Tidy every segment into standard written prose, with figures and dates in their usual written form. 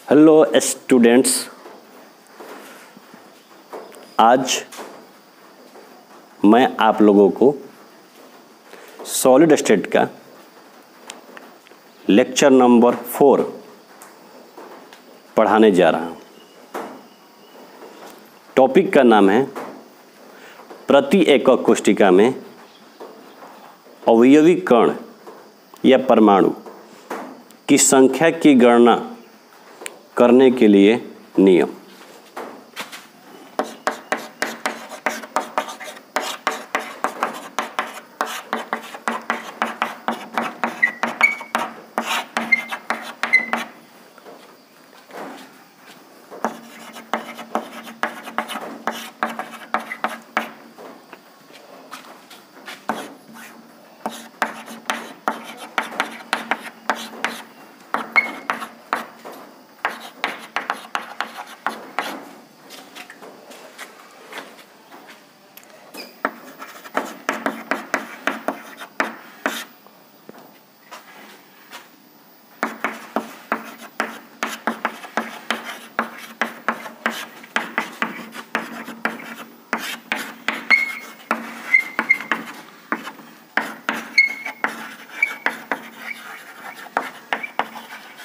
Hello students, आज मैं आप लोगों को सॉलिड स्टेट का लेक्चर नंबर 4 पढ़ाने जा रहा हूँ। टॉपिक का नाम है प्रति एकक कोशिका में अवयवी कण या परमाणु की संख्या की गणना करने के लिए नियम।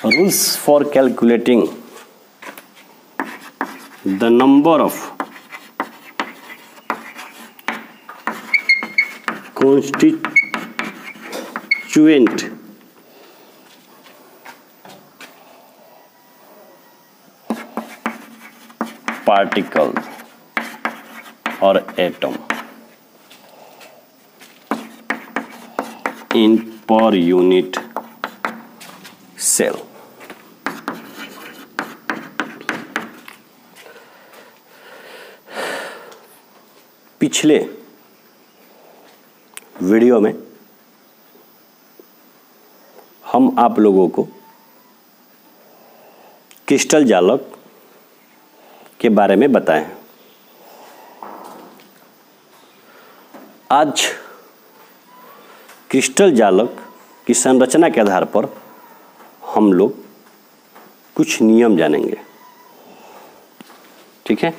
Rules for calculating the number of constituent particle or atom in per unit cell। पिछले वीडियो में हम आप लोगों को क्रिस्टल जालक के बारे में बताए हैं। आज क्रिस्टल जालक की संरचना के आधार पर हम लोग कुछ नियम जानेंगे, ठीक है।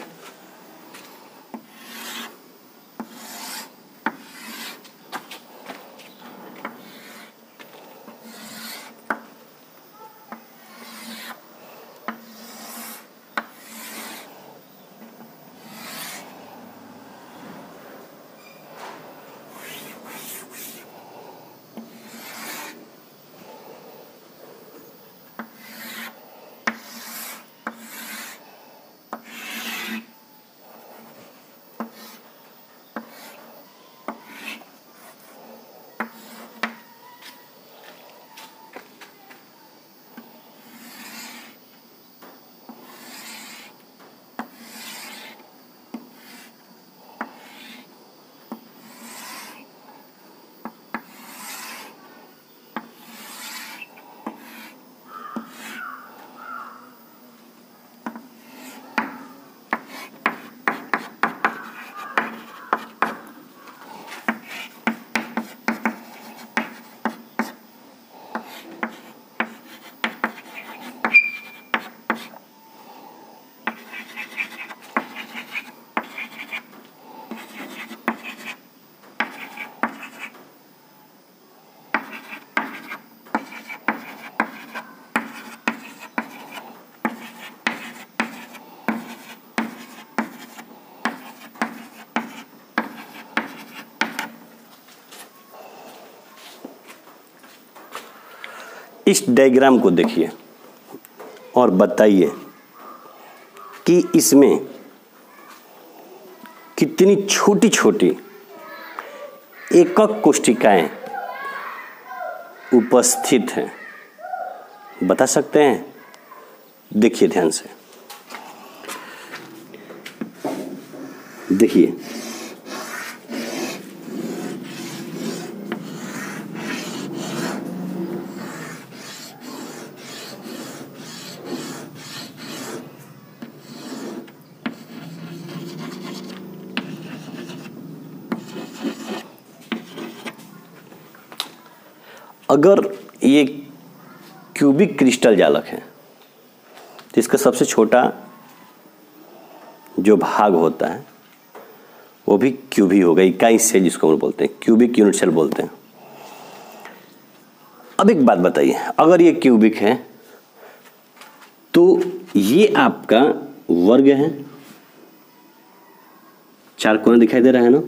इस डायग्राम को देखिए और बताइए कि इसमें कितनी छोटी छोटी एकक कोशिकाएं उपस्थित हैं, बता सकते हैं? देखिए ध्यान से, देखिए अगर ये क्यूबिक क्रिस्टल जालक है तो इसका सबसे छोटा जो भाग होता है वो भी क्यूब ही होगा, इकाई सेल जिसको हम बोलते हैं, क्यूबिक यूनिट सेल बोलते हैं। अब एक बात बताइए, अगर ये क्यूबिक है तो ये आपका वर्ग है, 4 कोना दिखाई दे रहा है ना।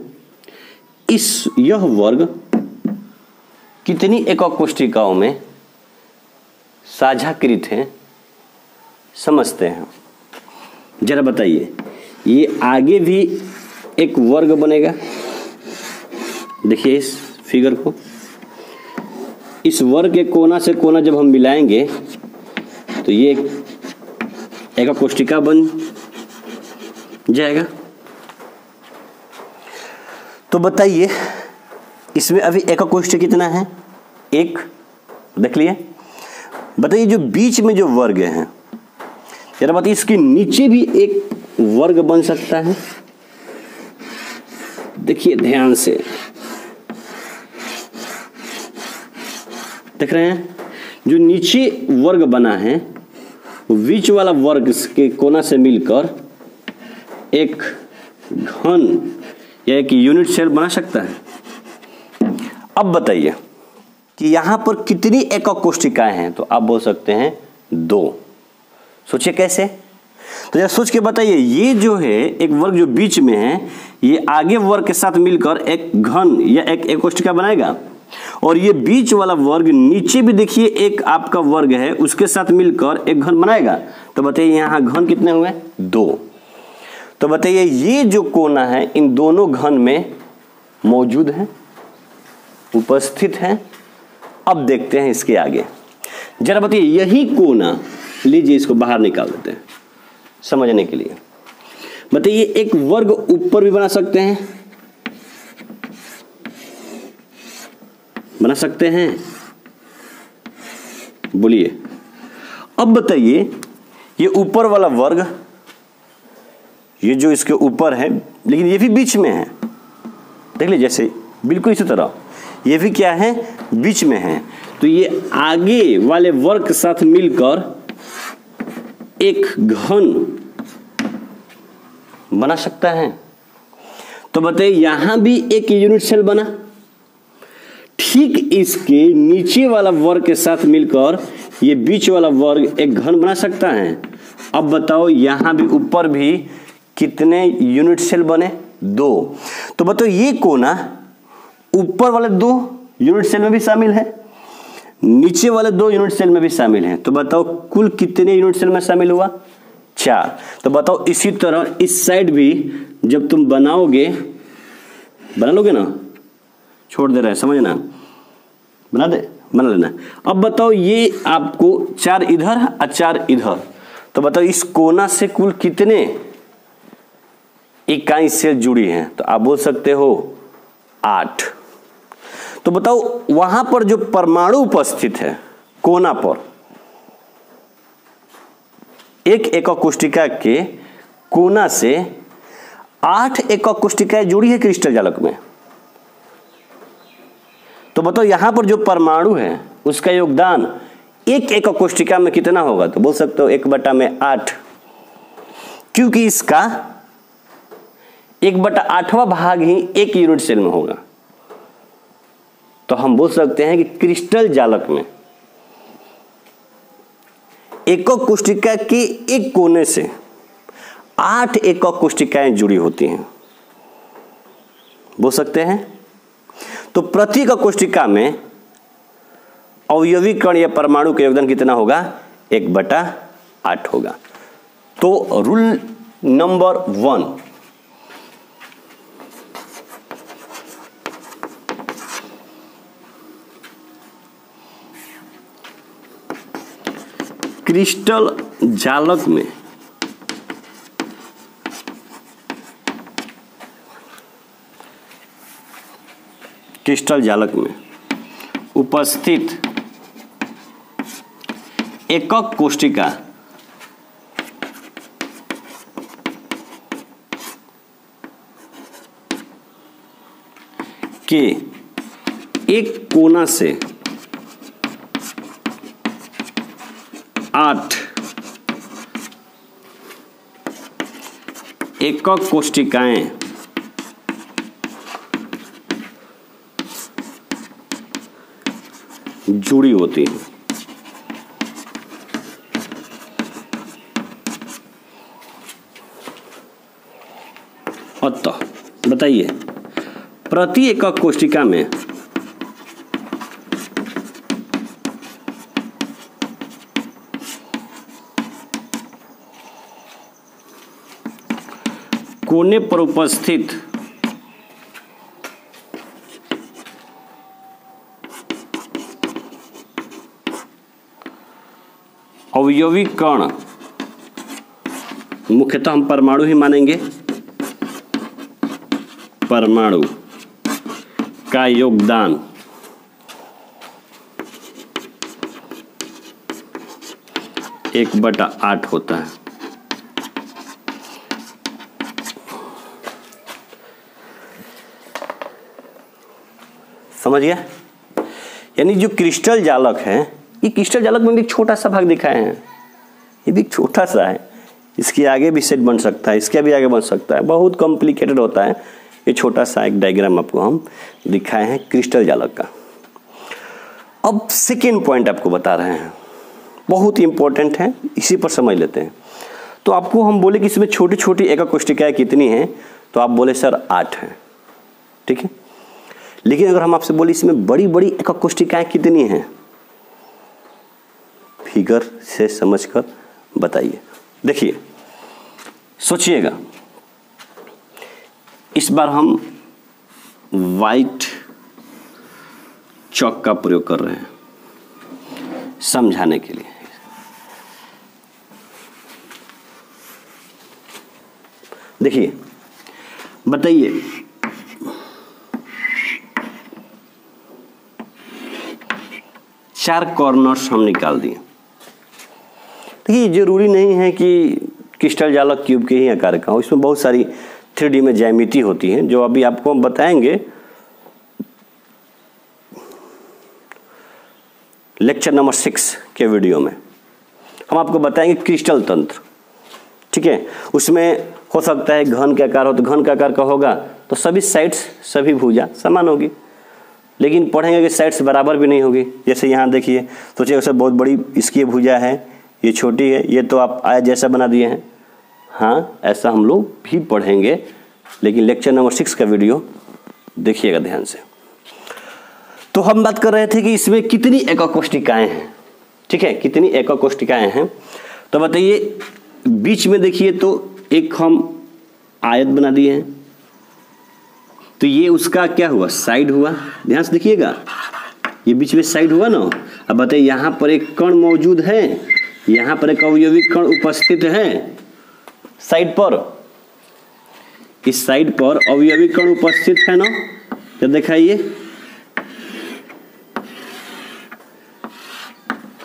यह वर्ग कितनी एকক कोष्ठिकाओं में साझाकृत है समझते हैं। जरा बताइए, ये आगे भी एक वर्ग बनेगा, देखिए इस फिगर को, इस वर्ग के कोना से कोना जब हम मिलाएंगे तो ये एকক कोष्ठिका बन जाएगा। तो बताइए इसमें अभी एকক कोष्ठक कितना है, 1, देख लिए। बताइए जो बीच में जो वर्ग है, जरा बताइए इसके नीचे भी एक वर्ग बन सकता है। देखिए ध्यान से, देख रहे हैं, जो नीचे वर्ग बना है वो बीच वाला वर्ग के कोना से मिलकर एक घन या एक यूनिट सेल बना सकता है। अब बताइए कि यहां पर कितनी एকক कोष्ठिकाएं हैं, तो आप बोल सकते हैं 2। सोचिए कैसे, तो जरा सोच के बताइए, ये जो है एक वर्ग जो बीच में है, ये आगे वर्ग के साथ मिलकर एक घन या एक कोष्ठिका बनाएगा, और ये बीच वाला वर्ग नीचे भी देखिए एक आपका वर्ग है, उसके साथ मिलकर एक घन बनाएगा। तो बताइए यहां घन कितने हुए, 2। तो बताइए ये जो कोना है इन दोनों घन में मौजूद है, उपस्थित है। अब देखते हैं इसके आगे, जरा बताइए यही कोना लीजिए, इसको बाहर निकाल देते हैं समझने के लिए। बताइए एक वर्ग ऊपर भी बना सकते हैं, बना सकते हैं, बोलिए। अब बताइए ये ऊपर वाला वर्ग, ये जो इसके ऊपर है, लेकिन ये भी बीच में है, देख लीजिए जैसे बिल्कुल इसी तरह ये भी क्या है, बीच में है। तो ये आगे वाले वर्ग के साथ मिलकर एक घन बना सकता है। तो बताइए यहां भी एक यूनिट सेल बना, ठीक इसके नीचे वाला वर्ग के साथ मिलकर ये बीच वाला वर्ग एक घन बना सकता है। अब बताओ यहां भी ऊपर भी कितने यूनिट सेल बने, 2। तो बताओ ये कोना ऊपर वाले 2 यूनिट सेल में भी शामिल है, नीचे वाले 2 यूनिट सेल में भी शामिल है। तो बताओ कुल कितने यूनिट सेल में शामिल हुआ, 4। तो बताओ इसी तरह इस साइड भी जब तुम बनाओगे, बना लोगे ना, छोड़ दे रहा है समझना, बना लेना। अब बताओ ये आपको 4 इधर और 4 इधर, तो बताओ इस कोना से कुल कितने इकाई सेल जुड़ी हैं, तो आप बोल सकते हो 8। तो बताओ वहां पर जो परमाणु उपस्थित है कोना पर, एक एকক कोष्ठिका के कोना से 8 एকক कोष्ठिकाएं जुड़ी है क्रिस्टल जालक में। तो बताओ यहां पर जो परमाणु है उसका योगदान एक एকক कोष्ठिका में कितना होगा, तो बोल सकते हो 1/8, क्योंकि इसका 1/8वां भाग ही एक यूनिट सेल में होगा। तो हम बोल सकते हैं कि क्रिस्टल जालक में एকক कोष्ठिका के एक कोने से 8 एকক कोष्ठिकाएं जुड़ी होती हैं, बोल सकते हैं। तो प्रति एকক कोष्ठिका में अवयवी कण या परमाणु का योगदान कितना होगा, 1/8 होगा। तो रूल नंबर 1, क्रिस्टल जालक में उपस्थित एकक कोष्ठिका के एक कोना से 8 एकक कोष्टिकाएं जुड़ी होती हैं। अतः बताइए, प्रति एकक कोष्टिका में कोने पर उपस्थित अवयवी कण, मुख्यतः हम परमाणु ही मानेंगे, परमाणु का योगदान 1/8 होता है। समझ गया? यानी जो क्रिस्टल जालक है, ये क्रिस्टल जालक में भी एक छोटा सा भाग दिखाए हैं, ये भी छोटा सा है, इसके आगे भी सेट बन सकता है, इसके भी आगे बन सकता है, बहुत कॉम्प्लिकेटेड होता है। ये छोटा सा एक डायग्राम आपको हम दिखाए हैं क्रिस्टल जालक का। अब सेकेंड पॉइंट आपको बता रहे हैं, बहुत ही इंपॉर्टेंट है, इसी पर समझ लेते हैं। तो आपको हम बोले कि इसमें छोटी छोटी एकक कोष्टिकाएं कितनी हैं, तो आप बोले सर 8 हैं, ठीक है। लेकिन अगर हम आपसे बोले इसमें बड़ी बड़ी एकक कोष्टिकाएं कितनी हैं, फिगर से समझकर बताइए। देखिए, सोचिएगा, इस बार हम वाइट चॉक का प्रयोग कर रहे हैं समझाने के लिए। देखिए, बताइए, चार कॉर्नर्स हम निकाल दिए। देखिए, जरूरी नहीं है कि क्रिस्टल जालक क्यूब के ही आकार का हो, इसमें बहुत सारी 3D में ज्यामिति होती है, जो अभी आपको हम बताएंगे लेक्चर नंबर 6 के वीडियो में। हम आपको बताएंगे क्रिस्टल तंत्र, ठीक है। उसमें हो सकता है घन के आकार हो, तो घन का आकार का होगा तो सभी साइड्स, सभी भुजा समान होगी। लेकिन पढ़ेंगे कि साइड्स बराबर भी नहीं होगी। जैसे यहाँ देखिए, सोचिए उसे बहुत बड़ी इसकी भुजा है, ये छोटी है, ये तो आप आयत जैसा बना दिए हैं। हाँ, ऐसा हम लोग भी पढ़ेंगे, लेकिन लेक्चर नंबर 6 का वीडियो देखिएगा ध्यान से। तो हम बात कर रहे थे कि इसमें कितनी एकक कोष्टिकाएं हैं, ठीक है, कितनी एकक कोष्टिकाएं हैं। तो बताइए, बीच में देखिए तो एक हम आयत बना दिए हैं, तो ये उसका क्या हुआ, साइड हुआ। ध्यान से देखिएगा, ये बीच में साइड हुआ ना। अब बताइए, यहाँ पर एक कण मौजूद है, यहाँ पर एक अवयवी कण उपस्थित है साइड पर, इस साइड पर अवयवी कण उपस्थित है ना, तो दिखाइए।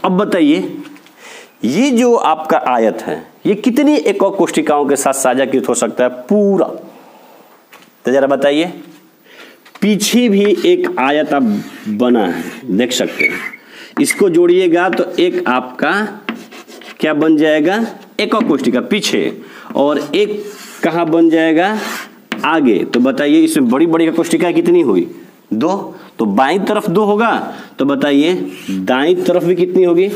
अब बताइए, ये जो आपका आयत है, ये कितनी एकक कोष्टिकाओं के साथ साझाकृत हो सकता है पूरा, तो जरा बताइए। पीछे भी एक आयत अब बना है, देख सकते हैं, इसको जोड़िएगा तो एक आपका क्या बन जाएगा, एकक कोष्टिका पीछे, और एक कहाँ बन जाएगा, आगे। तो बताइए, इसमें बड़ी बड़ी कोष्टिकाएं कितनी हुई, 2। तो बाईं तरफ 2 होगा, तो बताइए दाईं तरफ भी कितनी होगी,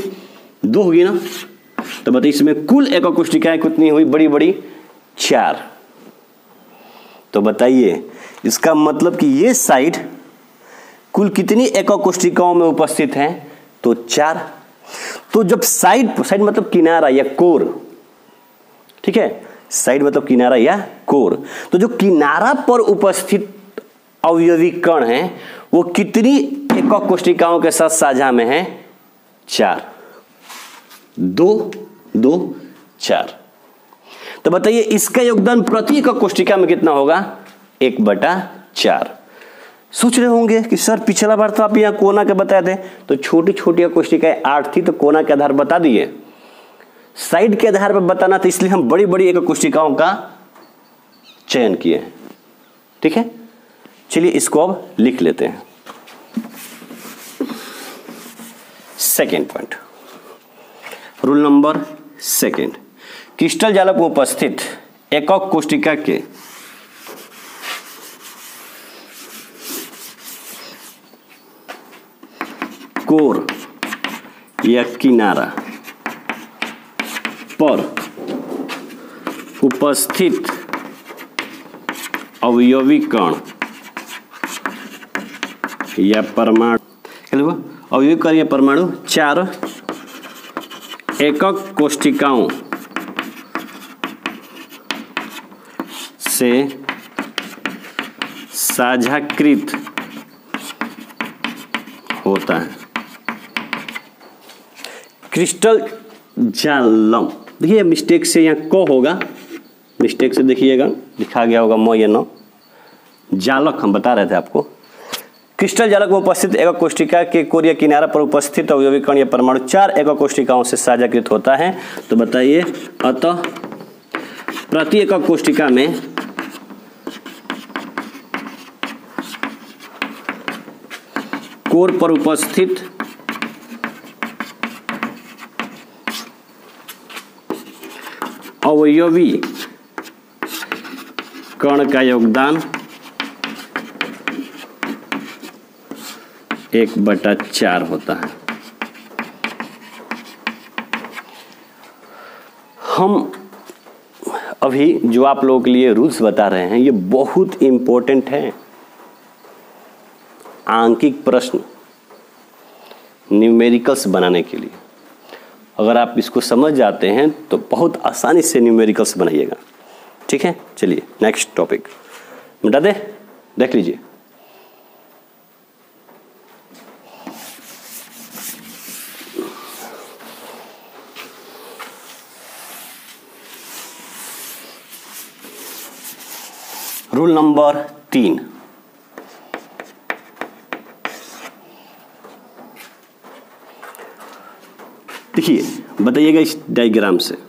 2 होगी ना। तो बताइए, इसमें कुल एकक कोष्टिकाएं कितनी हुई, बड़ी बड़ी 4। तो बताइए, इसका मतलब कि ये साइड कुल कितनी एकक कोष्टिकाओं में उपस्थित है, तो 4। तो जब साइड मतलब किनारा या कोर, ठीक है, साइड मतलब किनारा या कोर, तो जो किनारा पर उपस्थित अवयवी कण है वो कितनी एकक कोष्टिकाओं के साथ साझा में है, 4। 2 2 4। तो बताइए, इसका योगदान प्रति एकक कोष्टिका में कितना होगा, 1/4। सोच रहे होंगे कि सर पिछला बार तो आप यहाँ कोना के बताए थे, तो छोटी छोटी कोष्टिकाएं 8 थी, तो कोना के आधार बता दिए। साइड के आधार पर बताना था, इसलिए हम बड़ी बड़ी एकक कोष्टिकाओं का चयन किए हैं, ठीक है। चलिए इसको अब लिख लेते हैं। Second point, rule number 2, crystal जालक में उपस्थित एকক कोशिका के कोर या किनारा पर उपस्थित अवयवी कण या परमाणु, अवयवी कण या परमाणु 4 एकक कोशिकाओं से साझाकृत होता है। क्रिस्टल जालम, देखिए मिस्टेक से यहाँ को होगा, मिस्टेक से देखिएगा लिखा गया होगा म या न। जालक हम बता रहे थे आपको। क्रिस्टल जालक में उपस्थित एकक कोशिका के कोर या किनारा पर उपस्थित अवयवी कण या परमाणु 4 एकक कोशिकाओं से साझाकृत होता है। तो बताइए, अतः प्रति एकक कोशिका में कोर पर उपस्थित अवयवी कण का योगदान 1/4 होता है। हम अभी जो आप लोगों के लिए रूल्स बता रहे हैं ये बहुत इंपॉर्टेंट है। आंकिक प्रश्न न्यूमेरिकल्स बनाने के लिए अगर आप इसको समझ जाते हैं तो बहुत आसानी से न्यूमेरिकल्स बनाइएगा। ठीक है, चलिए नेक्स्ट टॉपिक मिटा दे, देख लीजिए। रूल नंबर 3, देखिए बताइएगा इस डायग्राम से।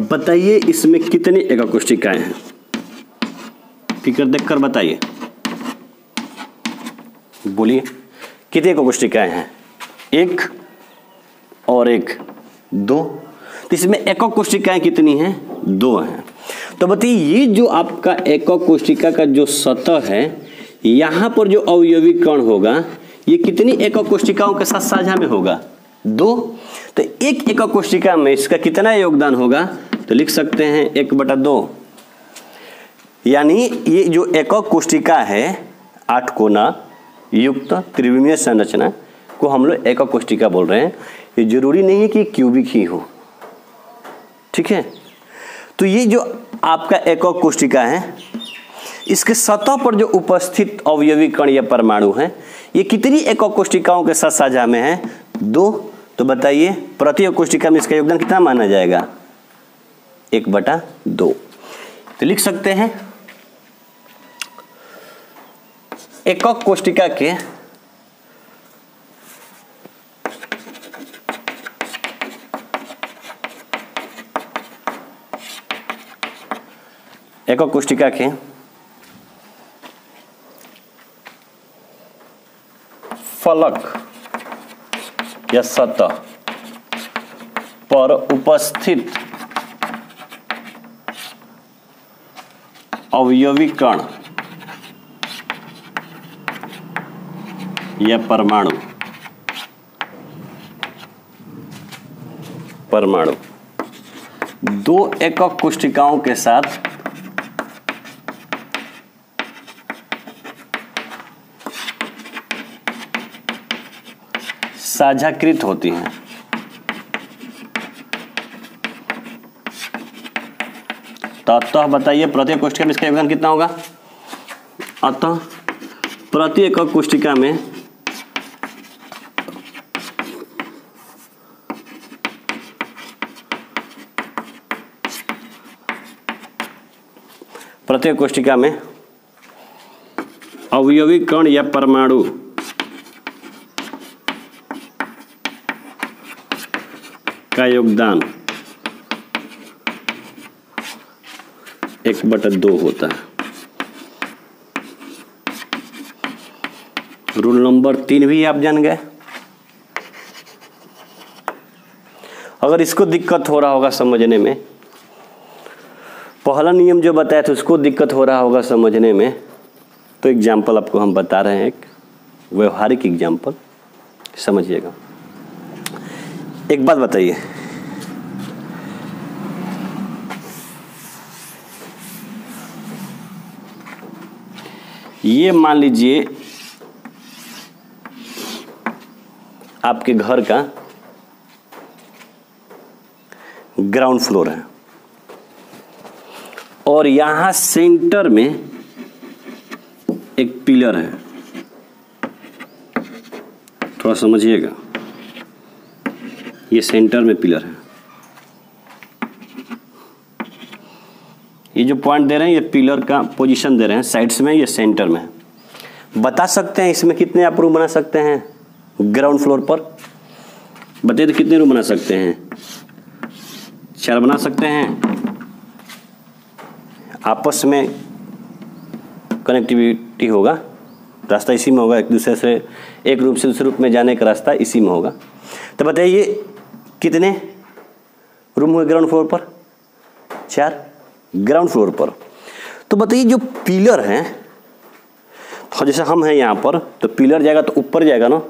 बताइए इसमें कितनी एकक कोशिकाएं हैं, फिगर देखकर बताइए, बोलिए कितनी एकक कोशिकाएं हैं? 1 और 1 2। तो इसमें एकक कोशिकाएं कितनी हैं? 2 हैं। तो बताइए ये जो आपका एकक कोशिका का जो सतह है, यहां पर जो अवयवी कण होगा ये कितनी एकक कोशिकाओं के साथ साझा में होगा? 2। तो एक एकक कोशिका में इसका कितना योगदान होगा? तो लिख सकते हैं 1/2। यानी ये जो एकक कोशिका है 8 कोना युक्त त्रिविमीय संरचना को हम लोग एकक कोशिका बोल रहे हैं। ये जरूरी नहीं है कि क्यूबिक ही हो, ठीक है। तो ये जो आपका एकक कोशिका है इसके सतह पर जो उपस्थित अवयवी कण या परमाणु हैं ये कितनी एकक कोशिकाओं के साथ साझा में है? 2। तो बताइए प्रति कोशिका में इसका योगदान कितना माना जाएगा? 1/2। तो लिख सकते हैं एकक कोशिका के एकक कोशिका के फलक या सतह पर उपस्थित अवयवी कण या परमाणु 2 एकक कोशिकाओं के साथ साझाकृत होती हैं। तो अतः बताइए प्रत्येक कोशिका में इसका योगदान कितना होगा? अतः प्रति एकक कोष्ठिका में प्रत्येक कोष्ठिका में अवयवी कण या परमाणु का योगदान 1/2 होता है। रूल नंबर 3 भी आप जान गए। अगर इसको दिक्कत हो रहा होगा समझने में, पहला नियम जो बताया था उसको दिक्कत हो रहा होगा समझने में, तो एग्जाम्पल आपको हम बता रहे हैं, एक व्यवहारिक एग्जाम्पल समझिएगा। एक बात बताइए, ये मान लीजिए आपके घर का ग्राउंड फ्लोर है और यहां सेंटर में एक पिलर है। थोड़ा समझिएगा, ये सेंटर में पिलर है। ये जो पॉइंट दे रहे हैं ये पिलर का पोजीशन दे रहे हैं, साइड्स में, ये सेंटर में। बता सकते हैं इसमें कितने आप रूम बना सकते हैं ग्राउंड फ्लोर पर? बताइए तो कितने रूम बना सकते हैं? 4 बना सकते हैं। आपस में कनेक्टिविटी होगा, रास्ता इसी में होगा, एक दूसरे से, एक रूम से दूसरे रूम में जाने का रास्ता इसी में होगा। तो बताइए कितने रूम हुए ग्राउंड फ्लोर पर? 4 ग्राउंड फ्लोर पर। तो बताइए जो पिलर हैं, तो जैसे हम हैं यहाँ पर, तो पिलर जाएगा तो ऊपर जाएगा ना,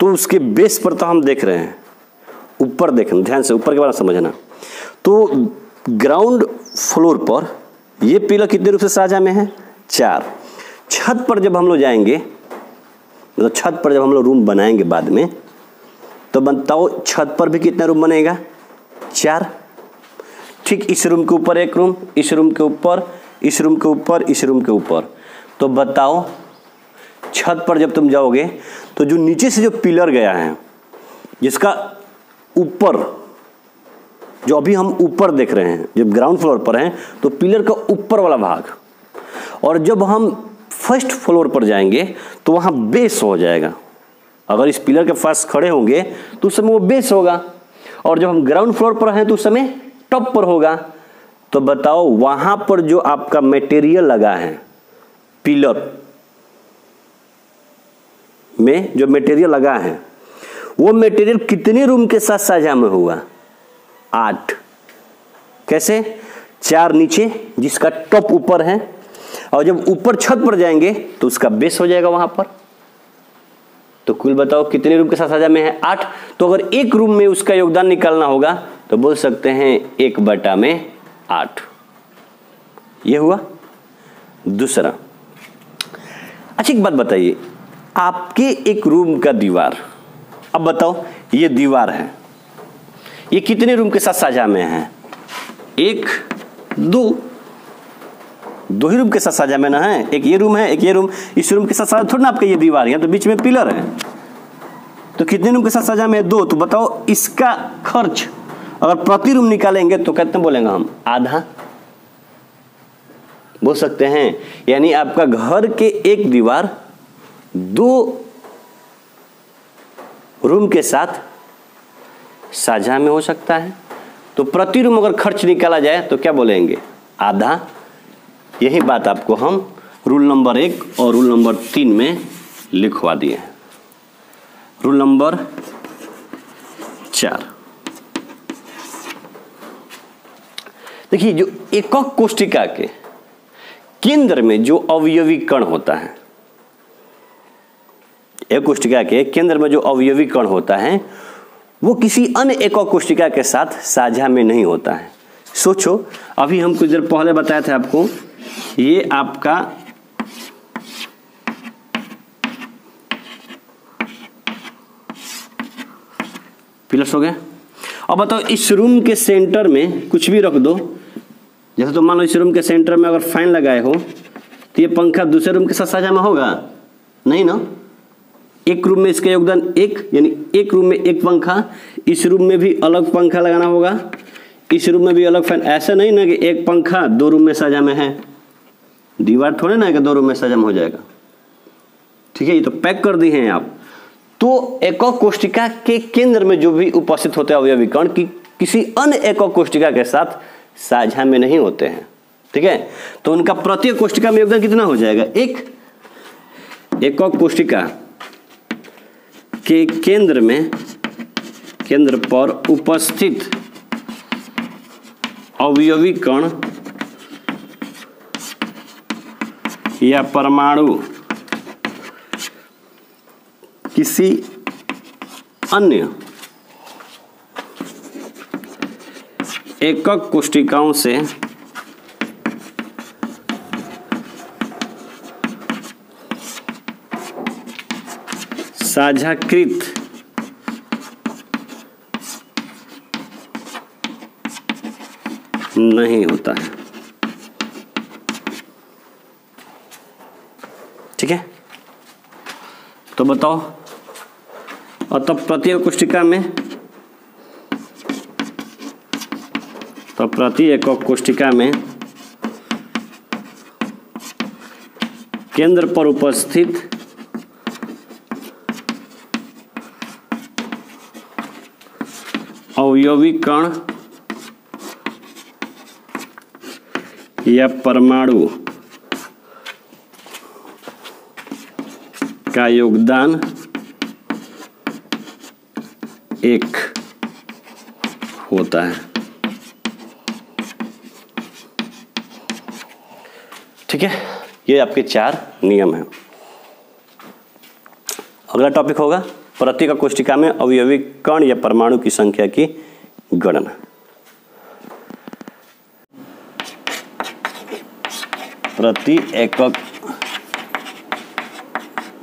तो उसके बेस पर तो हम देख रहे हैं, ऊपर देखना, ध्यान से ऊपर के बारे में समझना। तो ग्राउंड फ्लोर पर ये पिलर कितने रूप से साझा में है? 4। छत पर जब हम लोग जाएंगे, मतलब छत पर जब हम लोग रूम बनाएंगे बाद में, तो बताओ छत पर भी कितना रूम बनेगा? 4। ठीक, इस रूम के ऊपर एक रूम, इस रूम के ऊपर, इस रूम के ऊपर, इस रूम के ऊपर। तो बताओ छत पर जब तुम जाओगे तो जो नीचे से जो पिलर गया है, जिसका ऊपर, जो अभी हम ऊपर देख रहे हैं, जब ग्राउंड फ्लोर पर हैं तो पिलर का ऊपर वाला भाग, और जब हम फर्स्ट फ्लोर पर जाएंगे तो वहां बेस हो जाएगा। अगर इस पिलर के पास खड़े होंगे तो उस समय वो बेस होगा, और जब हम ग्राउंड फ्लोर पर हैं तो उस समय टॉप पर होगा। तो बताओ वहां पर जो आपका मटेरियल लगा है, पिलर में जो मटेरियल लगा है, वो मटेरियल कितने रूम के साथ साझा में हुआ? 8। कैसे? 4 नीचे जिसका टॉप ऊपर है, और जब ऊपर छत पर जाएंगे तो उसका बेस हो जाएगा वहां पर। तो कुल बताओ कितने रूम के साथ साझा में है? 8। तो अगर एक रूम में उसका योगदान निकालना होगा तो बोल सकते हैं 1/8। यह हुआ दूसरा। अच्छा एक बात बताइए, आपके एक रूम का दीवार, अब बताओ ये दीवार है, ये कितने रूम के साथ साझा में है? 1, 2 ही रूम के साथ साझा में ना है। एक ये रूम है, एक ये रूम, इस रूम के साथ साझा थोड़ा ना आपका ये दीवार है, तो बीच में पिलर है। तो कितने रूम के साथ साझा में है? 2। तो बताओ इसका खर्च अगर प्रति रूम निकालेंगे तो कितने बोलेंगे हम? आधा बोल सकते हैं। यानी आपका घर के एक दीवार 2 रूम के साथ साझा में हो सकता है। तो प्रति रूम अगर खर्च निकाला जाए तो क्या बोलेंगे? आधा। यही बात आपको हम रूल नंबर 1 और रूल नंबर 3 में लिखवा दिए हैं। रूल नंबर 4, देखिए जो एकक कोष्ठिका के केंद्र में जो अवयवी कण होता है, एक कोष्ठिका के केंद्र में जो अवयवी कण होता है वो किसी अन्य एकक कोष्ठिका के साथ साझा में नहीं होता है। सोचो, अभी हम कुछ देर पहले बताए थे आपको, ये आपका पिलर्स हो गए। अब बताओ इस रूम के सेंटर में कुछ भी रख दो, जैसे तो मान लो इस रूम के सेंटर में अगर फैन लगाए हो तो ये पंखा दूसरे रूम के साथ साझा में होगा? नहीं ना, एक रूम में इसका योगदान एक, यानी एक रूम में एक पंखा, इस रूम में भी अलग पंखा लगाना होगा, इस रूम में भी अलग फैन। ऐसा नहीं ना कि एक पंखा 2 रूम में सजा में है, दीवार थोड़े ना है कि 2 रूम में सजा में हो जाएगा। ठीक है, ये तो पैक कर दी हैं आप। तो एকক कोष्ठिका के केंद्र में जो भी उपस्थित होते हैं अवयवी कण की किसी अन्य एকক कोष्ठिका के साथ साझा में नहीं होते हैं। ठीक है, तो उनका प्रत्येक कोष्ठिका में योगदान कितना हो जाएगा? एक। एকক कोष्ठिका के केंद्र में, केंद्र पर उपस्थित अवयवी कण या परमाणु किसी अन्य एकक कोष्ठिकाओं से साझाकृत नहीं होता है। ठीक है, तो बताओ, अतः प्रत्येक कोष्ठिका में, तो प्रति एকক कोष्ठिका में केंद्र पर उपस्थित अवयवी कण या परमाणु का योगदान एक होता है। ठीक है, ये आपके 4 नियम हैं। अगला टॉपिक होगा प्रति एকক कोष्ठिका में अवयवी कण या परमाणु की संख्या की गणना। प्रति एकक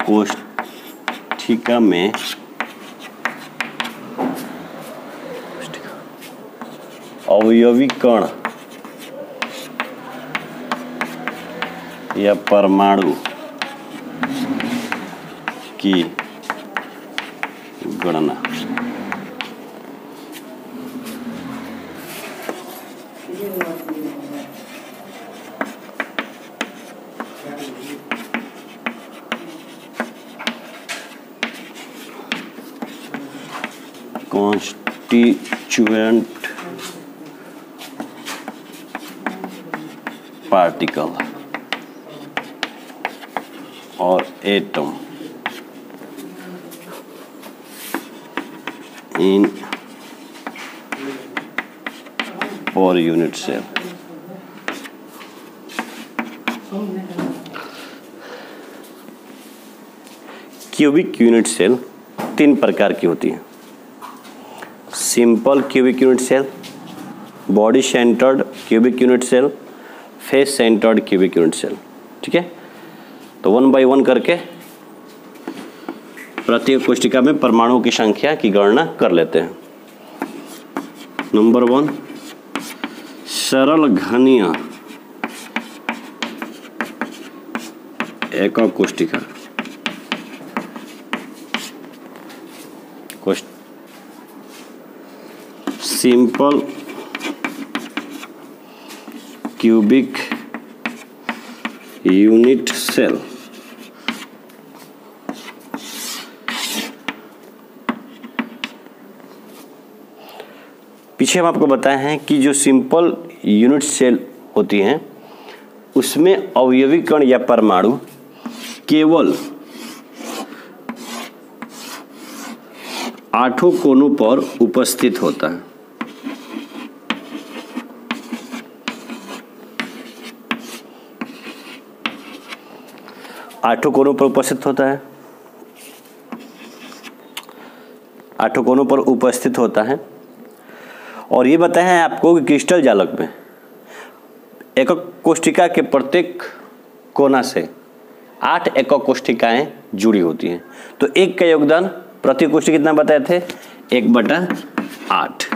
कोष्ठिका में अवयवी कण या परमाणु की गणना। कॉन्स्टिट्यूएंट पार्टिकल और atom in per unit cell. Cubic unit cell 3 प्रकार की होती है। Simple cubic unit cell, body centred cubic unit cell, face centred cubic unit cell. ठीक है, तो 1 बाय 1 करके प्रत्येक कोष्ठिका में परमाणुओं की संख्या की गणना कर लेते हैं। नंबर 1, सरल घनीय एकक कोष्ठिका। सिंपल क्यूबिक यूनिट सेल पीछे हम आपको बताए हैं कि जो सिंपल यूनिट सेल होती हैं उसमें अवयवी कण या परमाणु केवल 8 कोनों पर उपस्थित होता है। आठों कोनों पर उपस्थित होता है, 8 कोनों पर उपस्थित होता है। और ये बताया है आपको कि क्रिस्टल जालक में एकक कोष्ठिका के प्रत्येक कोना से 8 एकक कोष्ठिकाएं जुड़ी होती हैं। तो एक का योगदान प्रति कोष्ठिका कितना बताए थे? 1/8।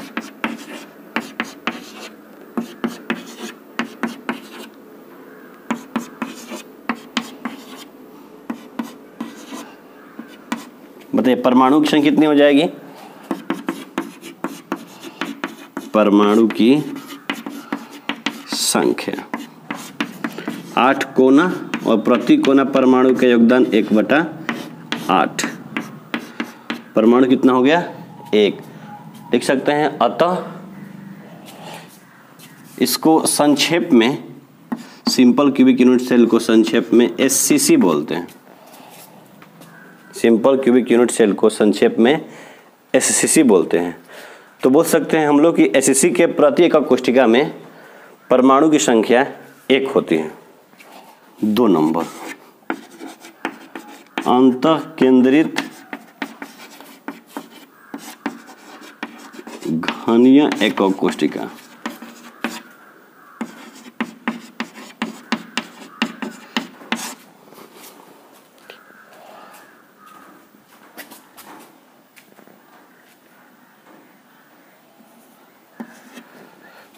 बताइए परमाणु की संख्या कितनी हो जाएगी? परमाणु की संख्या 8 कोना और प्रति कोना परमाणु का योगदान 1/8। परमाणु कितना हो गया? 1 लिख सकते हैं। अतः इसको संक्षेप में, सिंपल क्यूबिक यूनिट सेल को संक्षेप में SCC बोलते हैं। सिंपल क्यूबिक यूनिट सेल को संक्षेप में SCC बोलते हैं। तो बोल सकते हैं हम लोग कि SCC के प्रति एकक कोष्ठिका में परमाणु की संख्या 1 होती है। 2 नंबर, अंतःकेंद्रित घनीय एकक कोष्ठिका।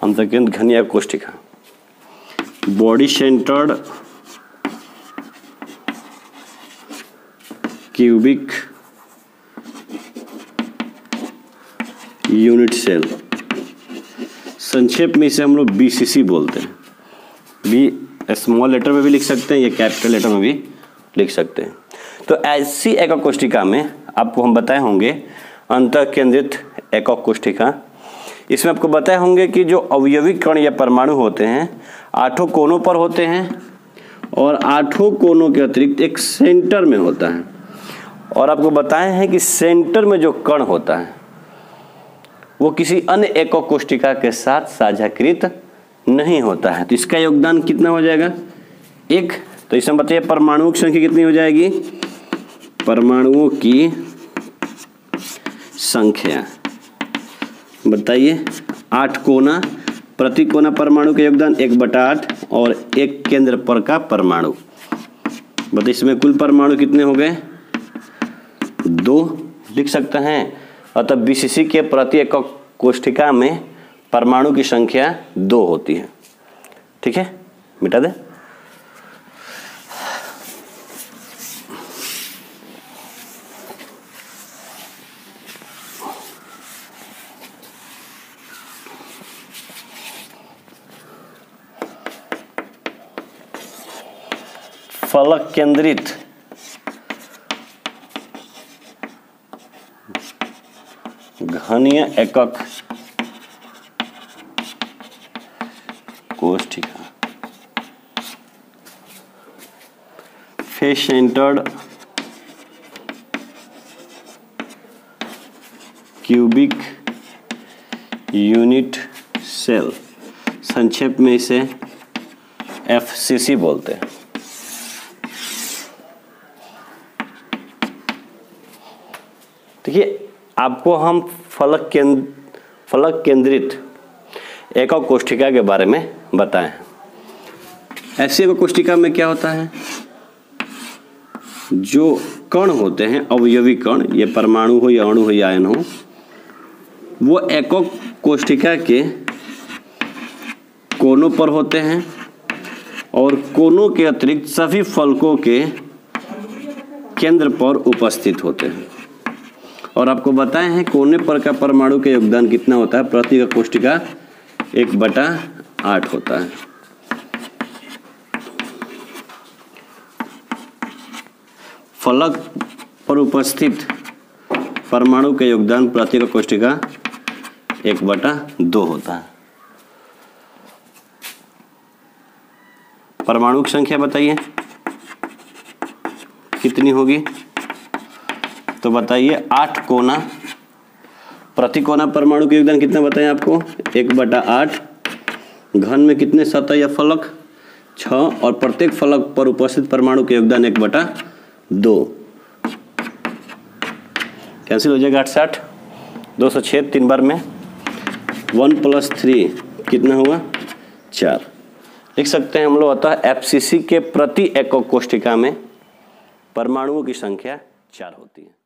अंतःकेंद्र घनीय कोष्ठिका, body centred cubic unit cell, संक्षेप में इसे हम लोग BCC बोलते हैं। बी स्मॉल लेटर में भी लिख सकते हैं या कैपिटल लेटर में भी लिख सकते हैं। तो ऐसी एकक कोष्ठिका में आपको हम बताए होंगे अंतःकेंद्रित एकक कोष्ठिका। इसमें आपको बताए होंगे कि जो अवयवी कण या परमाणु होते हैं 8 कोनों पर होते हैं और 8 कोनों के अतिरिक्त एक सेंटर में होता है। और आपको बताए हैं कि सेंटर में जो कण होता है वो किसी अन्य एकक कोष्ठिका के साथ साझाकृत नहीं होता है। तो इसका योगदान कितना हो जाएगा? 1। तो इसमें बताइए परमाणुओं की संख्या कितनी हो जाएगी? परमाणुओं की संख्या बताइए 8 कोना, प्रति कोना परमाणु का योगदान 1/8 और एक केंद्र पर का परमाणु। बताइए इसमें कुल परमाणु कितने हो गए? 2 लिख सकते हैं। अतः BCC के प्रति एकक कोष्ठिका में परमाणु की संख्या 2 होती है। ठीक है, मिटा दे। फलक केंद्रित घनीय एकक कोष्ठिका, face centred cubic unit cell, संक्षेप में इसे FCC बोलते हैं। देखिए आपको हम फलक केंद्रित एकक कोष्ठिका के बारे में बताएं हैं। ऐसी एकक कोष्ठिका में क्या होता है? जो कण होते हैं अवयवी कण, ये परमाणु हो या अणु हो या आयन हो, वो एकक कोष्ठिका के कोनों पर होते हैं और कोनों के अतिरिक्त सभी फलकों के केंद्र पर उपस्थित होते हैं। और आपको बताए हैं कोने पर का परमाणु का योगदान कितना होता है? प्रति एकक कोष्ठिका 1/8 होता है। फलक पर उपस्थित परमाणु का योगदान प्रति एकक कोष्ठिका 1/2 होता है। परमाणु की संख्या बताइए कितनी होगी? तो बताइए 8 कोना, प्रति कोना परमाणु का योगदान कितना बताएं आपको? 1/8। घन में कितने सतह या फलक? 6 और प्रत्येक फलक पर उपस्थित परमाणु का योगदान 1/2। कैंसिल हो जाएगा 8 206 3 बार में 1 + 3 कितना हुआ? 4 लिख सकते हैं हम लोग। अतः FCC के प्रति एकक कोष्ठिका में परमाणुओं की संख्या 4 होती है।